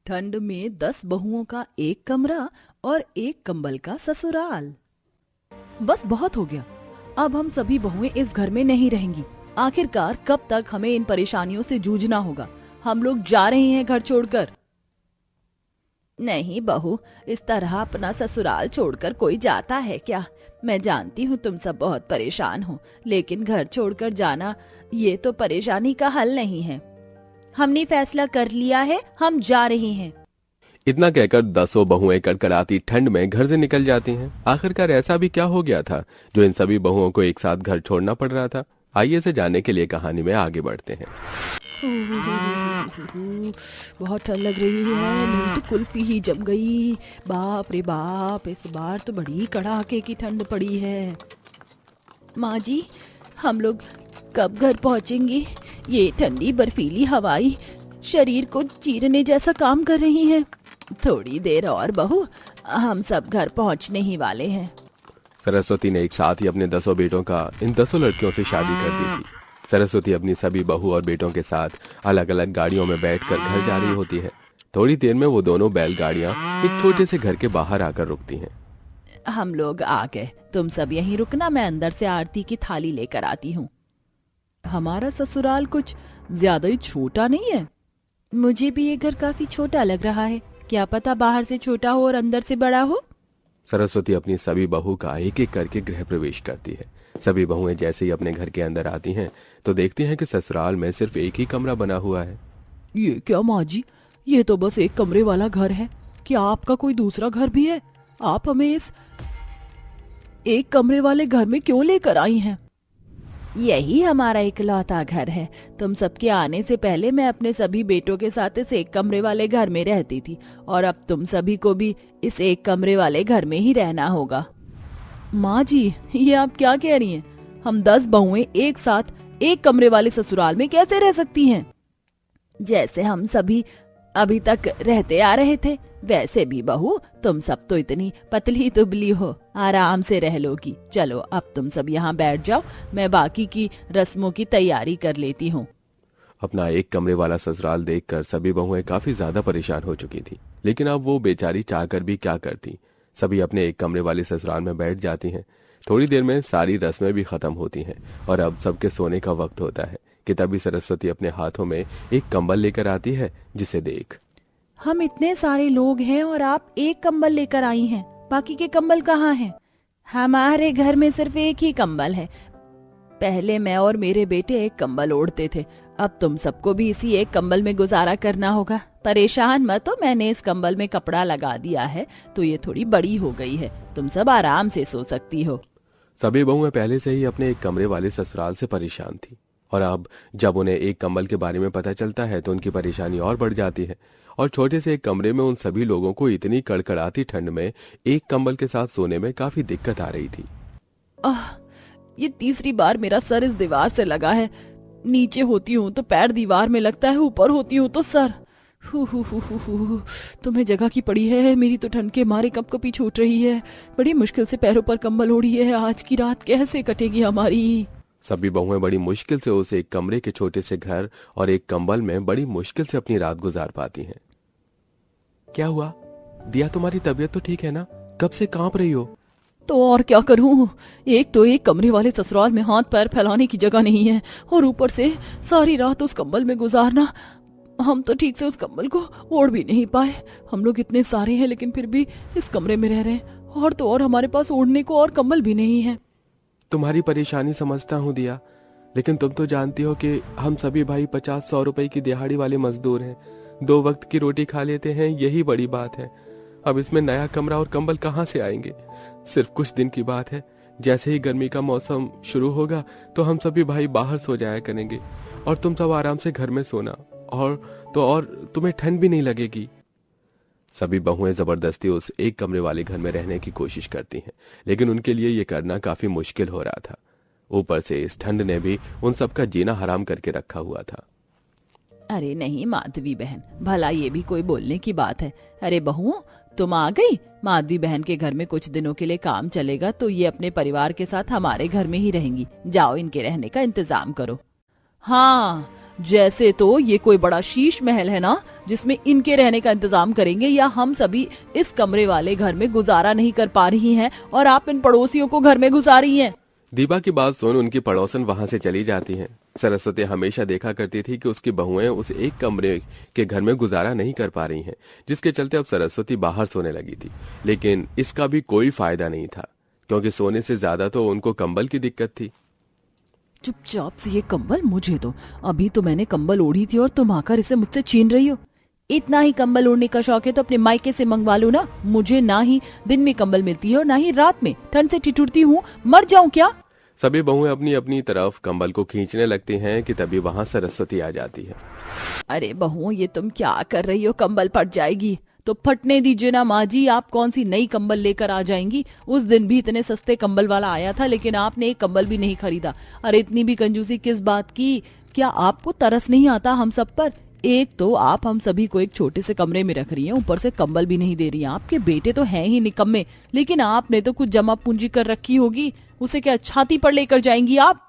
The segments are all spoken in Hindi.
ठंड में 10 बहुओं का एक कमरा और एक कंबल का ससुराल। बस बहुत हो गया। अब हम सभी बहुएं इस घर में नहीं रहेंगी। आखिरकार कब तक हमें इन परेशानियों से जूझना होगा। हम लोग जा रहे हैं घर छोड़कर। नहीं बहू, इस तरह अपना ससुराल छोड़कर कोई जाता है क्या? मैं जानती हूँ तुम सब बहुत परेशान हो, लेकिन घर छोड़कर जाना ये तो परेशानी का हल नहीं है। हमने फैसला कर लिया है, हम जा रहे हैं। इतना कहकर 10 बहुएं कड़कड़ाती ठंड में घर से निकल जाती हैं। आखिरकार ऐसा भी क्या हो गया था जो इन सभी बहुओं को एक साथ घर छोड़ना पड़ रहा था? आइए इसे जानने के लिए कहानी में आगे बढ़ते हैं। बहुत ठंड लग रही है, मेरी तो कुल्फी ही जम गई। बाप रे बाप, इस बार तो बड़ी कड़ाके की ठंड पड़ी है। माँ जी, हम लोग कब घर पहुँचेंगे? ये ठंडी बर्फीली हवाई शरीर को चीरने जैसा काम कर रही है। थोड़ी देर और बहू, हम सब घर पहुँचने ही वाले हैं। सरस्वती ने एक साथ ही अपने 10 बेटों का इन 10 लड़कियों से शादी कर दी थी। सरस्वती अपनी सभी बहू और बेटों के साथ अलग अलग गाड़ियों में बैठकर घर जा रही होती है। थोड़ी देर में वो दोनों बैलगाड़ियां एक छोटे से घर के बाहर आकर रुकती हैं। हम लोग आ गए, तुम सब यहीं रुकना, मैं अंदर से आरती की थाली लेकर आती हूँ। हमारा ससुराल कुछ ज्यादा ही छोटा नहीं है। मुझे भी ये घर काफी छोटा लग रहा है। क्या पता बाहर से छोटा हो और अंदर से बड़ा हो। सरस्वती अपनी सभी बहू का एक एक करके गृह प्रवेश करती है। सभी बहुएं जैसे ही अपने घर के अंदर आती हैं तो देखती हैं कि ससुराल में सिर्फ एक ही कमरा बना हुआ है। ये क्या माँ जी, ये तो बस एक कमरे वाला घर है। क्या आपका कोई दूसरा घर भी है? आप हमें इस एक कमरे वाले घर में क्यों लेकर आई हैं? यही हमारा इकलौता घर है। तुम सबके आने से पहले मैं अपने सभी बेटों के साथ इस एक कमरे वाले घर में रहती थी, और अब तुम सभी को भी इस एक कमरे वाले घर में ही रहना होगा। माँ जी, ये आप क्या कह रही हैं? हम 10 बहुएं एक साथ एक कमरे वाले ससुराल में कैसे रह सकती हैं? जैसे हम सभी अभी तक रहते आ रहे थे वैसे भी बहू, तुम सब तो इतनी पतली दुबली हो, आराम से रह लोगी। चलो अब तुम सब यहाँ बैठ जाओ, मैं बाकी की रस्मों की तैयारी कर लेती हूँ। अपना एक कमरे वाला ससुराल देखकर सभी बहुएं काफी ज्यादा परेशान हो चुकी थी, लेकिन अब वो बेचारी चाहकर भी क्या करती। सभी अपने एक कमरे वाले ससुराल में बैठ जाती हैं। थोड़ी देर में सारी रस्में भी खत्म होती हैं और अब सबके सोने का वक्त होता है कि तभी सरस्वती अपने हाथों में एक कंबल लेकर आती है, जिसे देख हम इतने सारे लोग हैं और आप एक कंबल लेकर आई हैं, बाकी के कंबल कहाँ हैं? हमारे घर में सिर्फ एक ही कंबल है। पहले मैं और मेरे बेटे एक कंबल ओढ़ते थे, अब तुम सबको भी इसी एक कंबल में गुजारा करना होगा। परेशान मत हो, मैंने इस कंबल में कपड़ा लगा दिया है तो ये थोड़ी बड़ी हो गई है, तुम सब आराम से सो सकती हो। सभी बहुएं पहले से ही अपने एक कमरे वाले ससुराल से परेशान थी, और अब जब उन्हें एक कंबल के बारे में पता चलता है तो उनकी परेशानी और बढ़ जाती है। और छोटे से एक कमरे में उन सभी लोगों को इतनी कड़कड़ाती ठंड में एक कंबल के साथ सोने में काफी दिक्कत आ रही थी। ये तीसरी बार मेरा सर इस दीवार से लगा है। नीचे होती हूँ तो पैर दीवार में लगता है, ऊपर होती हूँ तो सर। तुम्हें जगह की पड़ी है, मेरी तो ठंड के मारे कपकपी छूट रही है। बड़ी मुश्किल से पैरों पर कंबल ओढ़ी है, आज की रात कैसे कटेगी हमारी? सभी बहुएं बड़ी मुश्किल से उस एक कमरे के छोटे से घर और एक कंबल में बड़ी मुश्किल से अपनी रात गुजार पाती हैं। क्या हुआ दिया, तुम्हारी तबीयत तो ठीक है ना? कब से कांप रही हो? तो और क्या करूं, एक तो एक कमरे वाले ससुराल में हाथ पैर फैलाने की जगह नहीं है, और ऊपर से सारी रात उस कंबल में गुजारना। हम तो ठीक से उस कंबल को ओढ़ भी नहीं पाए। हम लोग इतने सारे हैं लेकिन फिर भी इस कमरे में रह रहे हैं, और तो और हमारे पास ओढ़ने को और कंबल भी नहीं है। तुम्हारी परेशानी समझता हूँ दिया, लेकिन तुम तो जानती हो कि हम सभी भाई 50-100 रुपए की दिहाड़ी वाले मजदूर हैं। 2 वक्त की रोटी खा लेते हैं, यही बड़ी बात है। अब इसमें नया कमरा और कंबल कहाँ से आएंगे? सिर्फ कुछ दिन की बात है, जैसे ही गर्मी का मौसम शुरू होगा तो हम सभी भाई बाहर सो जाया करेंगे और तुम सब आराम से घर में सोना, और तुम्हें ठंड भी नहीं लगेगी। सभी बहुएं जबरदस्ती उस एक कमरे वाले घर में रहने की कोशिश करती हैं, लेकिन उनके लिए ये करना काफी मुश्किल हो रहा था। ऊपर से इस ठंड ने भी उन सबका जीना हराम करके रखा हुआ था। अरे नहीं माधवी बहन, भला ये भी कोई बोलने की बात है? अरे बहुओं, तुम आ गई। माधवी बहन के घर में कुछ दिनों के लिए काम चलेगा तो ये अपने परिवार के साथ हमारे घर में ही रहेंगी। जाओ, इनके रहने का इंतजाम करो। हाँ, जैसे तो ये कोई बड़ा शीश महल है ना, जिसमें इनके रहने का इंतजाम करेंगे, या हम सभी इस कमरे वाले घर में गुजारा नहीं कर पा रही हैं और आप इन पड़ोसियों को घर में घुसा रही हैं। दीपा की बात सुन उनकी पड़ोसन वहां से चली जाती हैं। सरस्वती हमेशा देखा करती थी कि उसकी बहुएं उस एक कमरे के घर में गुजारा नहीं कर पा रही हैं, जिसके चलते अब सरस्वती बाहर सोने लगी थी। लेकिन इसका भी कोई फायदा नहीं था, क्योंकि सोने से ज्यादा तो उनको कंबल की दिक्कत थी। चुपचाप से ये कंबल मुझे दो। अभी तो मैंने कंबल ओढ़ी थी और तुम आकर इसे मुझसे छीन रही हो। इतना ही कंबल ओढ़ने का शौक है तो अपने मायके से मंगवा लो ना। मुझे ना ही दिन में कंबल मिलती है और ना ही रात में। ठंड से ठिठुरती हूँ, मर जाऊं क्या? सभी बहुएं अपनी अपनी तरफ कंबल को खींचने लगती हैं कि तभी वहां सरस्वती आ जाती है। अरे बहू, ये तुम क्या कर रही हो? कंबल फट जाएगी तो फटने दीजिए ना माँ जी। आप कौन सी नई कंबल लेकर आ जाएंगी? उस दिन भी इतने सस्ते कंबल वाला आया था, लेकिन आपने एक कंबल भी नहीं खरीदा। अरे इतनी भी कंजूसी किस बात की? क्या आपको तरस नहीं आता हम सब पर? एक तो आप हम सभी को एक छोटे से कमरे में रख रही हैं, ऊपर से कंबल भी नहीं दे रही हैं। आपके बेटे तो हैं ही निकम्मे, लेकिन आपने तो कुछ जमा पूंजी कर रखी होगी। उसे क्या छाती पर लेकर जाएंगी आप?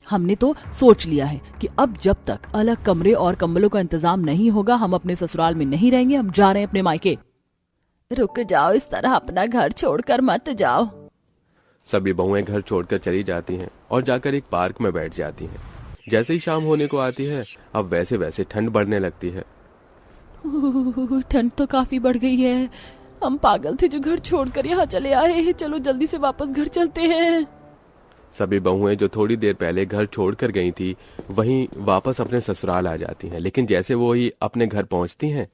हमने तो सोच लिया है कि अब जब तक अलग कमरे और कंबलों का इंतजाम नहीं होगा, हम अपने ससुराल में नहीं रहेंगे। हम जा रहे हैं अपने मायके। रुक जाओ, इस तरह अपना घर छोड़कर मत जाओ। सभी बहुएं घर छोड़कर चली जाती हैं और जाकर एक पार्क में बैठ जाती हैं। जैसे ही शाम होने को आती है, अब वैसे वैसे ठंड बढ़ने लगती है। ठंड तो काफी बढ़ गई है। हम पागल थे जो घर छोड़कर यहाँ चले आए हैं। चलो जल्दी से वापस घर चलते हैं। सभी बहुएं जो थोड़ी देर पहले घर छोड़कर गई थी, वहीं वापस अपने ससुराल आ जाती हैं। लेकिन जैसे वो ही अपने घर पहुंचती हैं,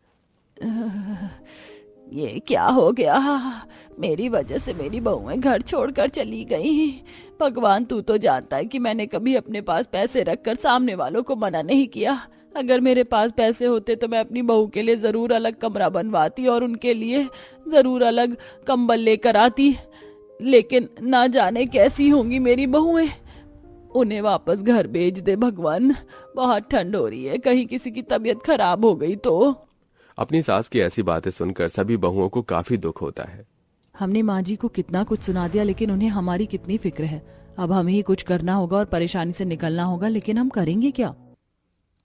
ये क्या हो गया? मेरी वजह से मेरी बहुएं घर छोड़कर चली गई। भगवान, तू तो जानता है कि मैंने कभी अपने पास पैसे रखकर सामने वालों को मना नहीं किया। अगर मेरे पास पैसे होते तो मैं अपनी बहू के लिए जरूर अलग कमरा बनवाती और उनके लिए जरूर अलग कंबल लेकर आती। लेकिन ना जाने कैसी होंगी मेरी बहुएं। उन्हें वापस घर भेज दे भगवान। बहुत ठंड हो रही है, कहीं किसी की तबीयत खराब हो गई तो। अपनी सास की ऐसी बातें सुनकर सभी बहुओं को काफी दुख होता है। हमने माँ जी को कितना कुछ सुना दिया, लेकिन उन्हें हमारी कितनी फिक्र है। अब हमें ही कुछ करना होगा और परेशानी से निकलना होगा, लेकिन हम करेंगे क्या?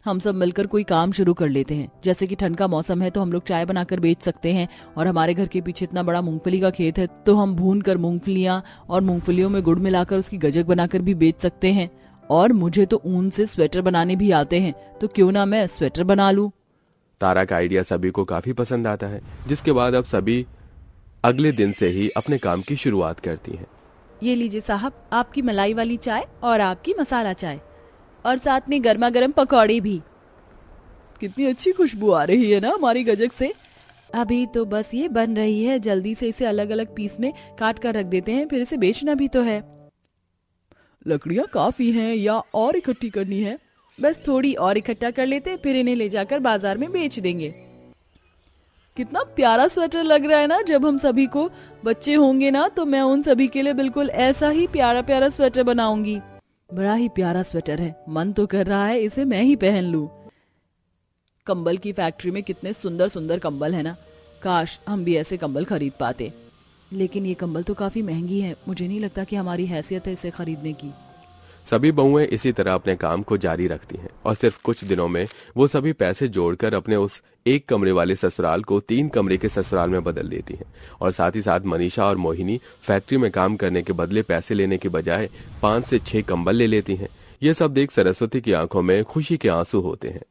हम सब मिलकर कोई काम शुरू कर लेते हैं। जैसे कि ठंड का मौसम है तो हम लोग चाय बनाकर बेच सकते हैं, और हमारे घर के पीछे इतना बड़ा मूंगफली का खेत है तो हम भून कर मूंगफलियां और मूंगफलियों में गुड़ मिलाकर उसकी गजक बनाकर भी बेच सकते हैं। और मुझे तो ऊन से स्वेटर बनाने भी आते हैं, तो क्यों ना मैं स्वेटर बना लूं। तारा का आइडिया सभी को काफी पसंद आता है, जिसके बाद अब सभी अगले दिन से ही अपने काम की शुरुआत करती हैं। ये लीजिए साहब, आपकी मलाई वाली चाय और आपकी मसाला चाय, और साथ में गर्मा गर्म पकौड़े भी। कितनी अच्छी खुशबू आ रही है ना हमारी गजक से। अभी तो बस ये बन रही है, जल्दी से इसे अलग अलग पीस में काट कर रख देते हैं, फिर इसे बेचना भी तो है। लकड़ियाँ काफी हैं या और इकट्ठी करनी है? बस थोड़ी और इकट्ठा कर लेते हैं, फिर इन्हें ले जाकर बाजार में बेच देंगे। कितना प्यारा स्वेटर लग रहा है ना। जब हम सभी को बच्चे होंगे ना, तो मैं उन सभी के लिए बिल्कुल ऐसा ही प्यारा प्यारा स्वेटर बनाऊंगी। बड़ा ही प्यारा स्वेटर है, मन तो कर रहा है इसे मैं ही पहन लूं। कंबल की फैक्ट्री में कितने सुंदर सुंदर कंबल है ना। काश हम भी ऐसे कंबल खरीद पाते, लेकिन ये कंबल तो काफी महंगी है। मुझे नहीं लगता कि हमारी हैसियत है इसे खरीदने की। सभी बहुएं इसी तरह अपने काम को जारी रखती हैं और सिर्फ कुछ दिनों में वो सभी पैसे जोड़कर अपने उस एक कमरे वाले ससुराल को 3 कमरे के ससुराल में बदल देती हैं। और साथ ही साथ मनीषा और मोहिनी फैक्ट्री में काम करने के बदले पैसे लेने के बजाय 5 से 6 कंबल ले लेती हैं। ये सब देख सरस्वती की आंखों में खुशी के आंसू होते हैं।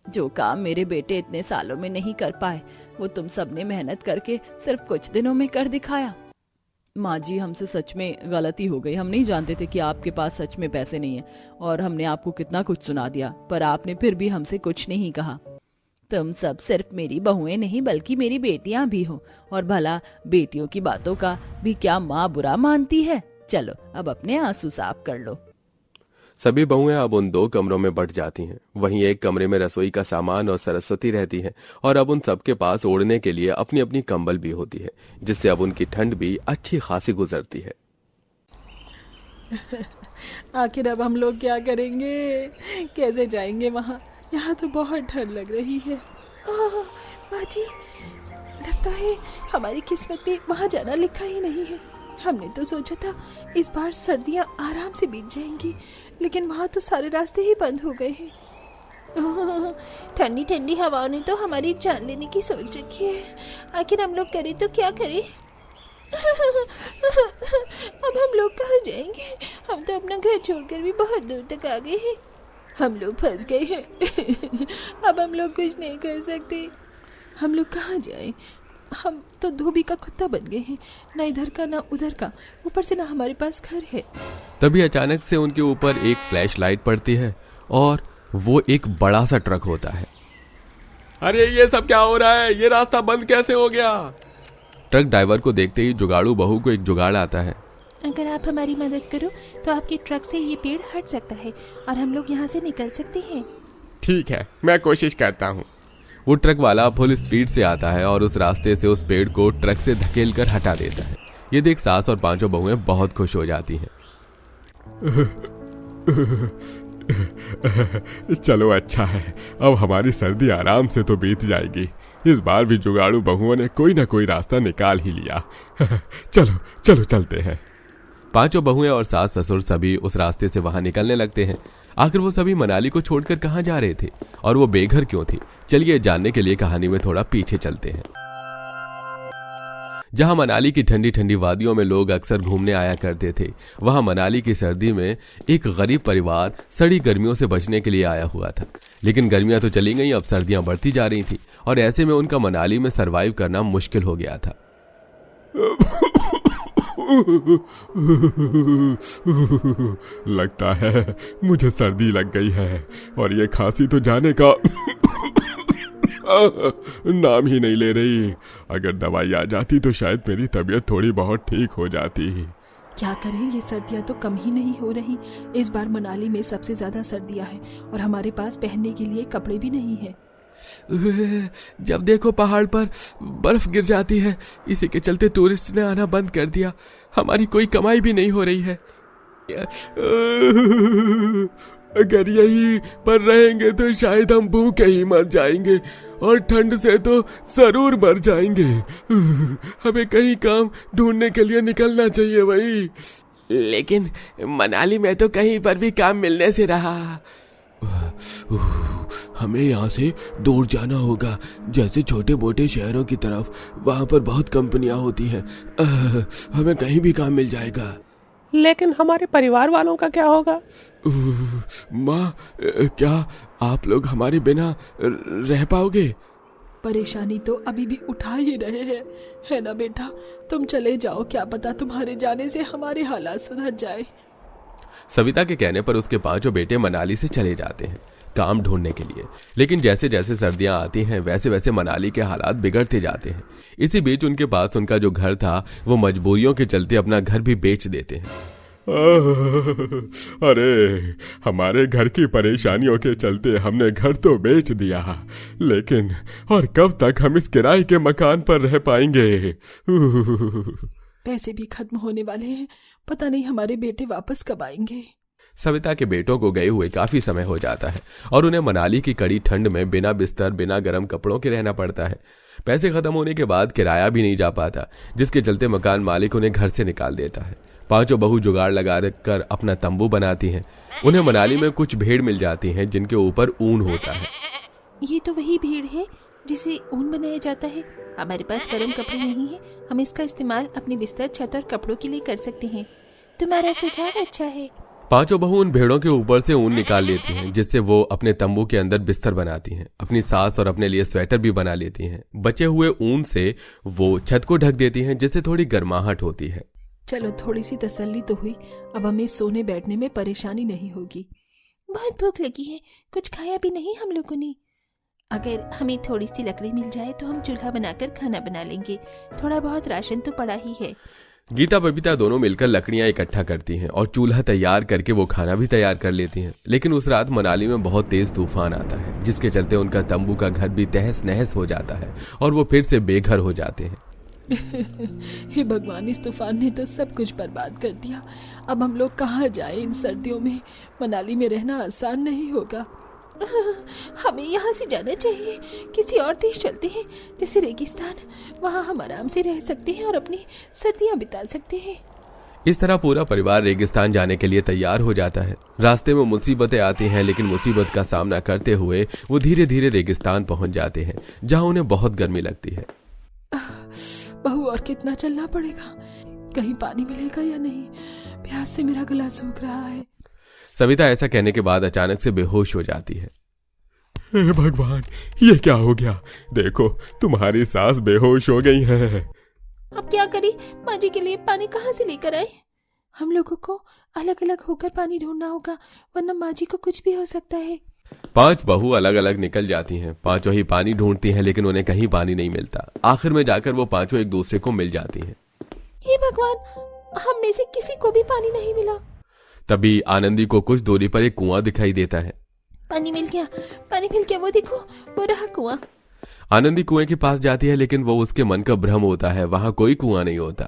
जो काम मेरे बेटे इतने सालों में नहीं कर पाए, वो तुम सबने मेहनत करके सिर्फ कुछ दिनों में कर दिखाया। माँ जी, हमसे सच में गलती हो गई। हम नहीं जानते थे कि आपके पास सच में पैसे नहीं है, और हमने आपको कितना कुछ सुना दिया, पर आपने फिर भी हमसे कुछ नहीं कहा। तुम सब सिर्फ मेरी बहुएं नहीं बल्कि मेरी बेटियां भी हो, और भला बेटियों की बातों का भी क्या माँ बुरा मानती है? चलो अब अपने आंसू साफ कर लो। सभी बहुएं अब उन 2 कमरों में बट जाती हैं। वहीं एक कमरे में रसोई का सामान और सरस्वती रहती है, और अब उन सबके पास ओढ़ने के लिए अपनी अपनी कंबल भी होती है, जिससे अब उनकी ठंड भी अच्छी खासी गुजरती है। आखिर अब हम लोग क्या करेंगे? कैसे जाएंगे वहाँ? यहाँ तो बहुत ठंड लग रही है। माँ जी, लगता है हमारी किस्मत में वहाँ जाना लिखा ही नहीं है। हमने तो सोचा था इस बार सर्दियाँ आराम से बीत जाएंगी, लेकिन वहाँ तो सारे रास्ते ही बंद हो गए हैं। ठंडी ठंडी हवाओं ने तो हमारी जान लेने की सोच रखी है। आखिर हम लोग करें तो क्या करें? अब हम लोग कहाँ जाएंगे? हम तो अपना घर छोड़कर भी बहुत दूर तक आ गए हैं। हम लोग फंस गए हैं। अब हम लोग कुछ नहीं कर सकते। हम लोग कहाँ जाएं? हम तो धोबी का कुत्ता बन गए हैं, ना इधर का ना उधर का, ऊपर से ना हमारे पास घर है। तभी अचानक से उनके ऊपर एक फ्लैश लाइट पड़ती है और वो एक बड़ा सा ट्रक होता है। अरे ये सब क्या हो रहा है? ये रास्ता बंद कैसे हो गया? ट्रक ड्राइवर को देखते ही जुगाड़ू बहू को एक जुगाड़ आता है। अगर आप हमारी मदद करो तो आपके ट्रक से ये पेड़ हट सकता है और हम लोग यहाँ से निकल सकते हैं। ठीक है, मैं कोशिश करता हूँ। वो ट्रक वाला फुल स्पीड से आता है और उस रास्ते से उस पेड़ को ट्रक से धकेल कर हटा देता है। ये देख सास और पांचों बहुएं बहुत खुश हो जाती हैं। चलो अच्छा है, अब हमारी सर्दी आराम से तो बीत जाएगी। इस बार भी जुगाड़ू बहुओं ने कोई ना कोई रास्ता निकाल ही लिया। चलो चलो चलते हैं। पांचों बहुएं और सास ससुर सभी उस रास्ते से वहां निकलने लगते हैं। आखिर वो सभी मनाली को छोड़कर कहां जा रहे थे और वो बेघर क्यों थी? चलिए जानने के लिए कहानी में थोड़ा पीछे चलते हैं। जहां मनाली की ठंडी ठंडी वादियों में लोग अक्सर घूमने आया करते थे, वहां मनाली की सर्दी में एक गरीब परिवार सड़ी गर्मियों से बचने के लिए आया हुआ था। लेकिन गर्मियां तो चली गईं, अब सर्दियां बढ़ती जा रही थी और ऐसे में उनका मनाली में सरवाइव करना मुश्किल हो गया था। लगता है मुझे सर्दी लग गई है और ये खांसी तो जाने का नाम ही नहीं ले रही। अगर दवाई आ जाती तो शायद मेरी तबीयत थोड़ी बहुत ठीक हो जाती। क्या करें, ये सर्दियाँ तो कम ही नहीं हो रही। इस बार मनाली में सबसे ज्यादा सर्दियाँ हैं और हमारे पास पहनने के लिए कपड़े भी नहीं है। जब देखो पहाड़ पर बर्फ गिर जाती है, इसी के चलते टूरिस्ट ने आना बंद कर दिया। हमारी कोई कमाई भी नहीं हो रही है। अगर यहीं पर रहेंगे तो शायद हम भूखे ही मर जाएंगे और ठंड से तो जरूर मर जाएंगे। हमें कहीं काम ढूंढने के लिए निकलना चाहिए भाई। लेकिन मनाली में तो कहीं पर भी काम मिलने से रहा। हमें यहाँ से दूर जाना होगा, जैसे छोटे मोटे शहरों की तरफ। वहाँ पर बहुत कंपनियां होती हैं। हमें कहीं भी काम मिल जाएगा। लेकिन हमारे परिवार वालों का क्या होगा? माँ, क्या आप लोग हमारे बिना रह पाओगे? परेशानी तो अभी भी उठा ही रहे हैं, है ना बेटा? तुम चले जाओ, क्या पता तुम्हारे जाने से हमारे हालात सुधर जाए। सविता के कहने पर उसके पांचों बेटे मनाली से चले जाते हैं काम ढूंढने के लिए। लेकिन जैसे जैसे सर्दियां आती हैं वैसे वैसे मनाली के हालात बिगड़ते जाते हैं। इसी बीच उनके पास उनका जो घर था वो मजबूरियों के चलते अपना घर भी बेच देते हैं। अरे, हमारे घर की परेशानियों के चलते हमने घर तो बेच दिया, लेकिन और कब तक हम इस किराए के मकान पर रह पाएंगे? पैसे भी खत्म होने वाले हैं, पता नहीं हमारे बेटे वापस कब आएंगे। सविता के बेटों को गए हुए काफी समय हो जाता है और उन्हें मनाली की कड़ी ठंड में बिना बिस्तर बिना गर्म कपड़ों के रहना पड़ता है। पैसे खत्म होने के बाद किराया भी नहीं जा पाता, जिसके चलते मकान मालिक उन्हें घर से निकाल देता है। पांचों बहू जुगाड़ लगा कर अपना तंबू बनाती हैं। उन्हें मनाली में कुछ भेड़ मिल जाती हैं जिनके ऊपर ऊन होता है। ये तो वही भेड़ है जिसे ऊन बनाया जाता है। हमारे पास गर्म कपड़े नहीं है, हम इसका इस्तेमाल अपने बिस्तर, छत और कपड़ों के लिए कर सकते हैं। तुम्हारा सुझाव अच्छा है। पांचों बहू उन भेड़ों के ऊपर से ऊन निकाल लेती हैं, जिससे वो अपने तंबू के अंदर बिस्तर बनाती हैं। अपनी सास और अपने लिए स्वेटर भी बना लेती हैं। बचे हुए ऊन से वो छत को ढक देती हैं, जिससे थोड़ी गर्माहट होती है। चलो, थोड़ी सी तसल्ली तो हुई। अब हमें सोने बैठने में परेशानी नहीं होगी। बहुत भूख लगी है, कुछ खाया भी नहीं हम लोगों ने। अगर हमें थोड़ी सी लकड़ी मिल जाए तो हम चूल्हा बनाकर खाना बना लेंगे। थोड़ा बहुत राशन तो पड़ा ही है। गीता बबीता दोनों मिलकर लकड़ियां इकट्ठा करती हैं और चूल्हा तैयार करके वो खाना भी तैयार कर लेती हैं। लेकिन उस रात मनाली में बहुत तेज तूफान आता है, जिसके चलते उनका तंबू का घर भी तहस नहस हो जाता है और वो फिर से बेघर हो जाते हैं। हे भगवान, इस तूफान ने तो सब कुछ बर्बाद कर दिया। अब हम लोग कहाँ जाएं इन सर्दियों में? मनाली में रहना आसान नहीं होगा। हमें यहाँ से जाना चाहिए, किसी और देश चलते हैं, जैसे रेगिस्तान। वहाँ हम आराम से रह सकते हैं और अपनी सर्दियाँ बिता सकते हैं। इस तरह पूरा परिवार रेगिस्तान जाने के लिए तैयार हो जाता है। रास्ते में मुसीबतें आती हैं, लेकिन मुसीबत का सामना करते हुए वो धीरे धीरे रेगिस्तान पहुंच जाते हैं, जहां उन्हें बहुत गर्मी लगती है। बहू, और कितना चलना पड़ेगा? कहीं पानी मिलेगा या नहीं? प्यास से मेरा गला सूख रहा है। सविता ऐसा कहने के बाद अचानक से बेहोश हो जाती है। हे भगवान, ये क्या हो गया? देखो, तुम्हारी सास बेहोश हो गई है। अब क्या करें? माँ जी के लिए पानी कहाँ से लेकर आए? हम लोगों को अलग अलग होकर पानी ढूंढना होगा, वरना माँ जी को कुछ भी हो सकता है। 5 बहू अलग अलग निकल जाती हैं। पांचों ही पानी ढूंढती हैं, लेकिन उन्हें कहीं पानी नहीं मिलता। आखिर में जाकर वो पांचों एक दूसरे को मिल जाती हैं। हे भगवान, हम में से किसी को भी पानी नहीं मिला। तभी आनंदी को कुछ दूरी पर एक कुआं दिखाई देता है। पानी मिल गया, पानी मिल गया, वो देखो, वो रहा कुआं। आनंदी कुएं के पास जाती है, लेकिन वो उसके मन का भ्रम होता है। वहां कोई कुआं नहीं होता।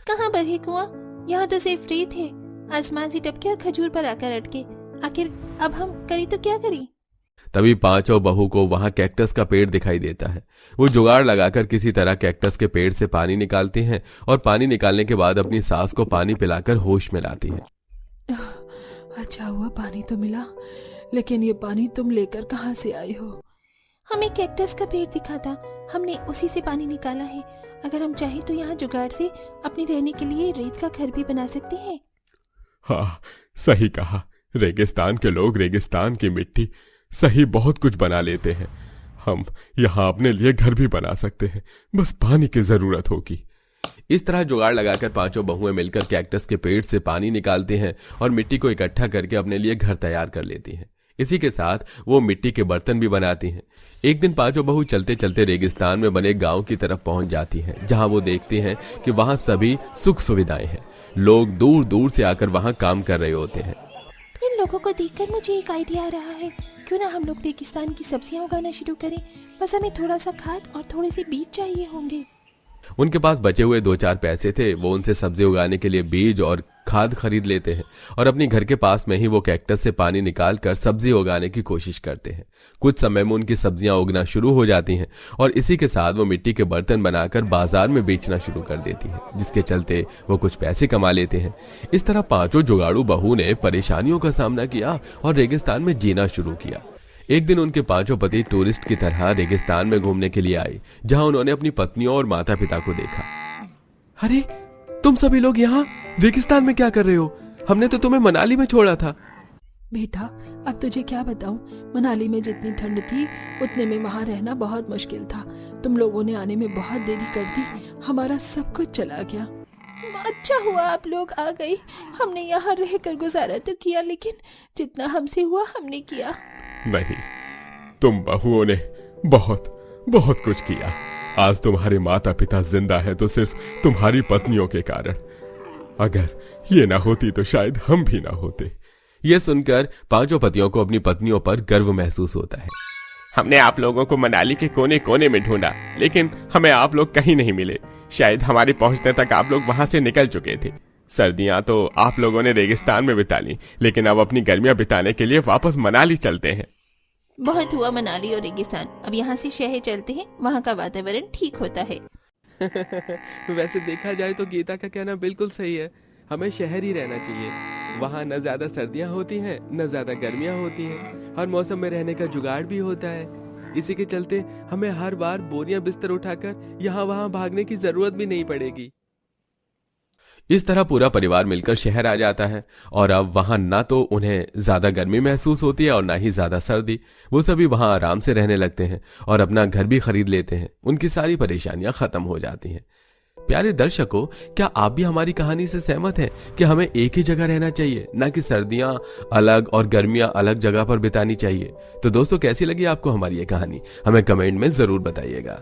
कहाँ पर है कुआं? यहाँ तो सिर्फ रेत है, आसमान से टपके और खजूर पर आकर अटके। आखिर अब हम करी तो क्या करी? तभी पांचों बहू को वहां कैक्टस का पेड़ दिखाई देता है। वो जुगाड़ लगाकर किसी तरह कैक्टस के पेड़ से पानी निकालते हैं और पानी निकालने के बाद अपनी सास को पानी पिलाकर होश में लाती है। अच्छा हुआ पानी तो मिला, लेकिन ये पानी तुम लेकर कहाँ से आई हो? हमें कैक्टस का पेड़ दिखा था, हमने उसी से पानी निकाला है। अगर हम चाहें तो यहाँ जुगाड़ से अपने रहने के लिए रेत का घर भी बना सकते हैं। हाँ, सही कहा। रेगिस्तान के लोग रेगिस्तान की मिट्टी सही बहुत कुछ बना लेते हैं। हम यहाँ अपने लिए घर भी बना सकते हैं, बस पानी की जरूरत होगी। इस तरह जुगाड़ लगाकर पांचों बहुएं मिलकर कैक्टस के पेड़ से पानी निकालते हैं और मिट्टी को इकट्ठा करके अपने लिए घर तैयार कर लेती हैं। इसी के साथ वो मिट्टी के बर्तन भी बनाती हैं। एक दिन पांचों बहू चलते चलते रेगिस्तान में बने गांव की तरफ पहुंच जाती हैं, जहां वो देखती हैं कि वहां सभी सुख सुविधाएं हैं। लोग दूर दूर से आकर वहां काम कर रहे होते हैं। इन लोगों को देखकर मुझे एक आइडिया आ रहा है। क्यों ना हम लोग रेगिस्तान की सब्जियां उगाना शुरू करें? बस हमें थोड़ा सा खाद और थोड़े से बीज चाहिए होंगे। उनके पास बचे हुए 2-4 पैसे थे। वो उनसे सब्जी उगाने के लिए बीज और खाद खरीद लेते हैं और अपनी घर के पास में ही वो कैक्टस से पानी निकाल कर सब्जी उगाने की कोशिश करते हैं। कुछ समय में उनकी सब्जियां उगना शुरू हो जाती हैं और इसी के साथ वो मिट्टी के बर्तन बनाकर बाजार में बेचना शुरू कर देती हैं, जिसके चलते वो कुछ पैसे कमा लेते हैं। इस तरह पांचों जुगाड़ू बहू ने परेशानियों का सामना किया और रेगिस्तान में जीना शुरू किया। एक दिन उनके पांचों पति टूरिस्ट की तरह रेगिस्तान में घूमने के लिए आए, जहां उन्होंने अपनी पत्नियों और माता पिता को देखा। अरे, तुम सभी लोग यहाँ रेगिस्तान में क्या कर रहे हो? हमने तो तुम्हें मनाली में छोड़ा था। बेटा, अब तुझे क्या बताऊं, मनाली में जितनी ठंड थी उतने में वहां रहना बहुत मुश्किल था। तुम लोगों ने आने में बहुत देरी कर दी, हमारा सब कुछ चला गया। अच्छा हुआ आप लोग आ गए। हमने यहाँ रहकर गुजारा तो किया, लेकिन जितना हमसे हुआ हमने किया। नहीं, तुम बहुओं ने बहुत बहुत कुछ किया। आज तुम्हारे माता पिता जिंदा है तो सिर्फ तुम्हारी पत्नियों के कारण। अगर ये ना होती तो शायद हम भी ना होते। ये सुनकर पांचों पतियों को अपनी पत्नियों पर गर्व महसूस होता है। हमने आप लोगों को मनाली के कोने कोने में ढूंढा, लेकिन हमें आप लोग कहीं नहीं मिले। शायद हमारे पहुंचने तक आप लोग वहां से निकल चुके थे। सर्दियां तो आप लोगों ने रेगिस्तान में बिता ली, लेकिन अब अपनी गर्मियां बिताने के लिए वापस मनाली चलते हैं। बहुत हुआ मनाली और रेगिस्तान, अब यहाँ से शहर चलते हैं, वहाँ का वातावरण ठीक होता है। वैसे देखा जाए तो गीता का कहना बिल्कुल सही है। हमें शहर ही रहना चाहिए। वहाँ न ज्यादा सर्दियाँ होती हैं, न ज्यादा गर्मियाँ होती हैं। हर मौसम में रहने का जुगाड़ भी होता है। इसी के चलते हमें हर बार बोरियां बिस्तर उठाकर यहाँ वहाँ भागने की जरूरत भी नहीं पड़ेगी। इस तरह पूरा परिवार मिलकर शहर आ जाता है और अब वहां ना तो उन्हें ज्यादा गर्मी महसूस होती है और ना ही ज्यादा सर्दी। वो सभी वहां आराम से रहने लगते हैं और अपना घर भी खरीद लेते हैं। उनकी सारी परेशानियां खत्म हो जाती हैं। प्यारे दर्शकों, क्या आप भी हमारी कहानी से सहमत हैं कि हमें एक ही जगह रहना चाहिए, ना कि सर्दियां अलग और गर्मियां अलग जगह पर बितानी चाहिए? तो दोस्तों, कैसी लगी आपको हमारी ये कहानी? हमें कमेंट में जरूर बताइएगा।